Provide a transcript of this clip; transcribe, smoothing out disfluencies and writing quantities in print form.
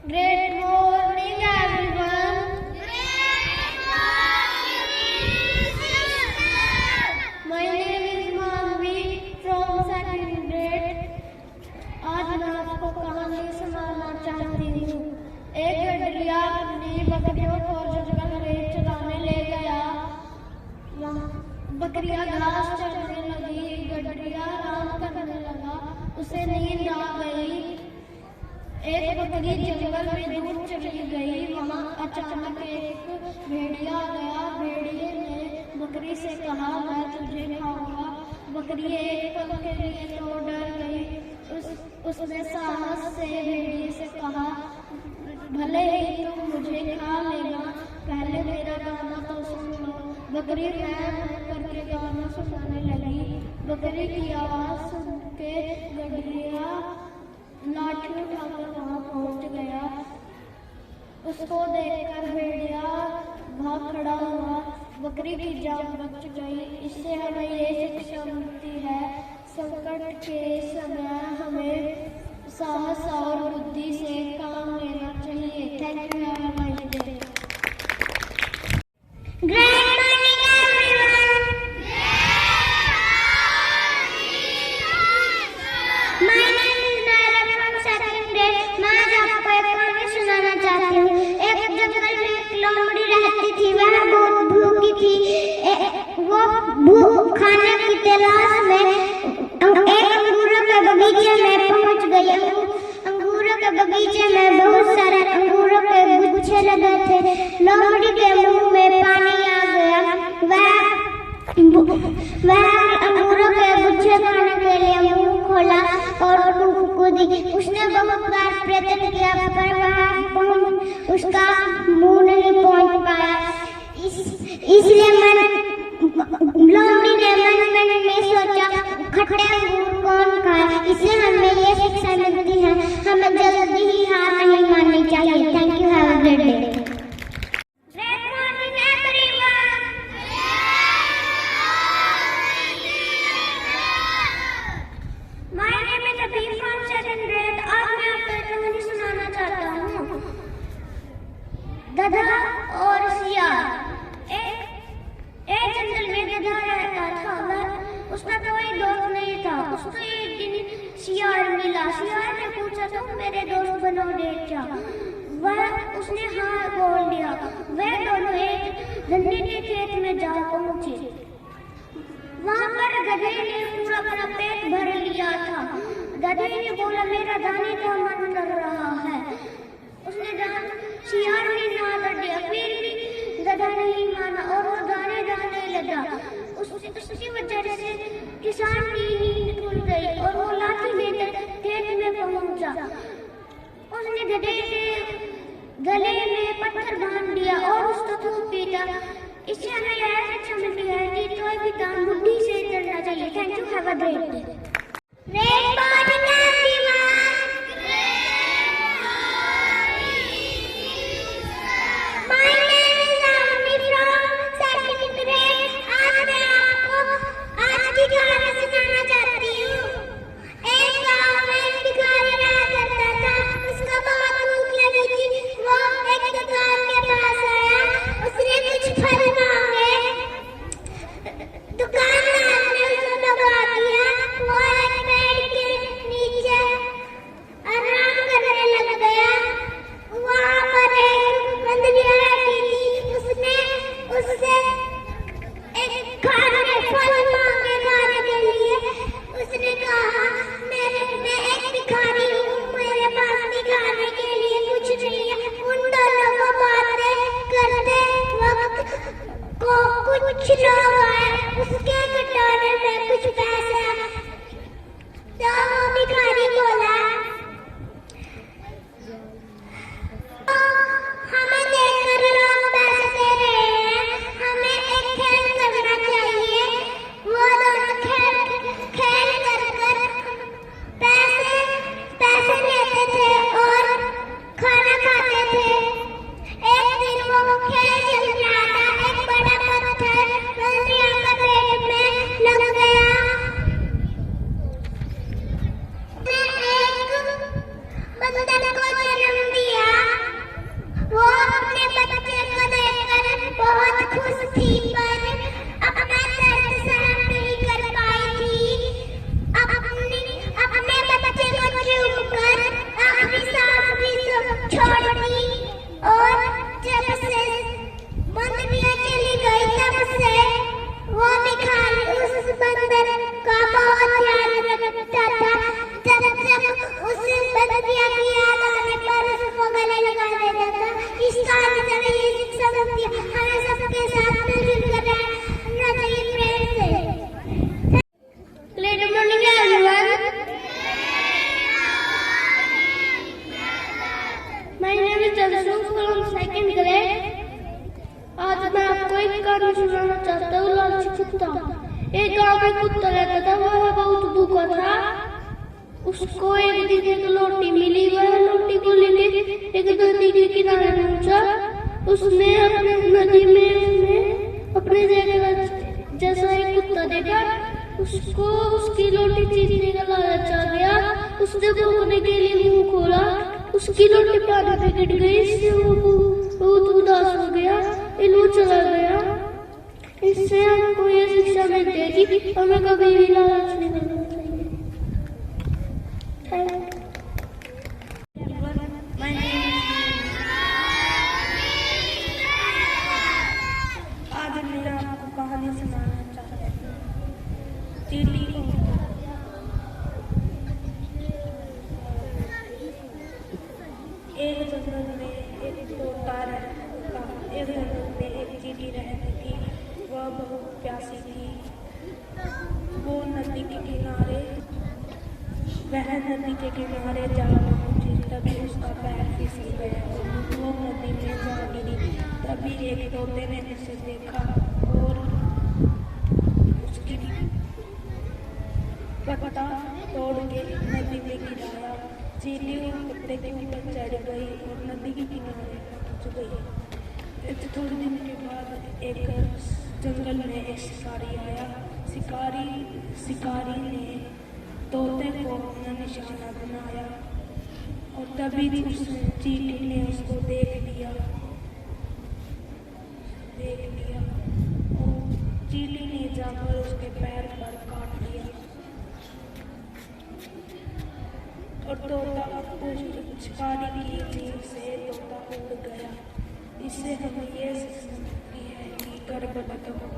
Great morning, everyone. My name is Manvi from second grade. आज मैं आपको कहानी सुनाना चाहती हूँ। एक गडरिया अपनी बकरियों को जंगल में चराने ले गया। बकरियां घास चरने लगी। गडरिया आराम करने लगा। उसे नींद आ गई। एक बकरी जंगल में दूर चली गई। वहां अचानक एक भेड़िया आ गया। भेड़िए ने बकरी से कहा, मैं तुझे खाऊंगा। बकरी एक पल के लिए तो डर गई। उसने साहस से भेड़िए से कहा, भले ही तुम मुझे खा लेना, पहले मेरा गाना तो सुन लो। बकरी करके गाना सुनाने लगी। बकरी की आवाज सुन के गडरिया लाठी उठाकर वहां पहुंच गया। उसको देखकर भेड़िया भाग खड़ा हुआ। बकरी की जान बच गई। इससे हमें ये शिक्षा मिलती है, संकट के समय हमें साहस और बुद्धि से काम लेना चाहिए। Thank you. खाने की तलाश में एक अंगूरों के बगीचे में पहुंच गई। अंगूरों के बगीचे में बहुत सारे अंगूरों के गुच्छे लगे थे। लोमड़ी के मुंह में पानी आ गया। वह अंगूरों के गुच्छे खाने के लिए मुंह खोला और कूदी। उसने बहुत बार प्रयत्न किया पर वह उसका मुंह नहीं पहुंच पाया। इसलिए लोमड़ी ने मन में सोचा, खट्टे अंगूर कौन खाए। इससे हमें ये शिक्षा मिलती है, हमें जल्दी ही हार नहीं माननी चाहिए। Thank you. Have a great day. My name is अभी फ्रॉम सेकंड ग्रेड। आज मैं आपको एक कहानी सुनाना चाहता हूँ। गधा और शियाल। एक जंगल में गधा रहता था। उसका कोई दोस्त नहीं था। उसको एक दिन शियाल मिला। शियाल ने पूछा, तुम मेरे दोस्त बनोगे क्या? उसने हाँ बोल दिया। वे दोनों एक गन्ने के खेत में जा पहुंचे। वहां पर गधे ने पूरा अपना पेट भर लिया था। गधे ने बोला, मेरा दाने का मन कर रहा है। उसने शियाल ने ना कर दिया। फिर भी गधा नहीं माना और वो दाने लगा। उसकी वजह से किसान की नींद खुल गई और वो लाठी लेकर खेत में पहुंचा। उसने गधे के गले में पत्थर बांध दिया और उसका दूध पीता। इससे हमें यह शिक्षा मिलती है कि कोई भी काम बुद्धि से करना चाहिए। Thank you. Have a great day. दुकानदार ने उसको दबा दिया। वो एक पेड़ के हमें सबके साथ मिलजुल कर रहना चाहिए प्रेम से। Good morning everyone. My name is Jansu from second grade. आज मैं आपको एक कहानी सुनाना चाहता हूँ, लालची कुत्ता। एक गांव में कुत्ता रहता था, वह बहुत भूखा था। उसको एक दिन एक रोटी मिली, वह रोटी को लेके एक नदी के किनारे पहुंचा। उसने अपने नदी में अपने जैसा एक कुत्ता देखा। उसको उसकी रोटी छीनने का लालच आ गया। उसने भूखने के लिए मुंह खोला, उसकी रोटी पानी में गिर गई। इससे वो बहुत उदास हो गया, वो चला गया। इससे हमको ये शिक्षा मिलती है कि हमें कभी भी लालच नहीं करना चाहिए। आज मैं आपको कहानी सुनाना चाहता हूँ, चींटी और एक जंगल में एक तोता रहता था। एक जंगल में एक चींटी रहती थी, वह बहुत प्यासी थी। वो नदी के किनारे जा पहुंची, तभी उसका पैर फिसल गया। वो नदी में जा गिरी। तभी एक तोते ने उसे देखा और उसकी पत्ता तोड़ के नदी में गिराया। चींटी कुत्ते के ऊपर चढ़ गई और नदी के किनारे पहुंच गई। थोड़े दिन के बाद एक जंगल में एक शिकारी आया। शिकारी ने तोते को अपना निशाना बनाया और तभी चींटी ने उसको देख लिया और चींटी ने जाकर उसके पैर पर काट लिया और तोता शिकारी की जीभ से तोता उड़ गया। इससे हमें ये सीख मिलती है कि गर्व न करो।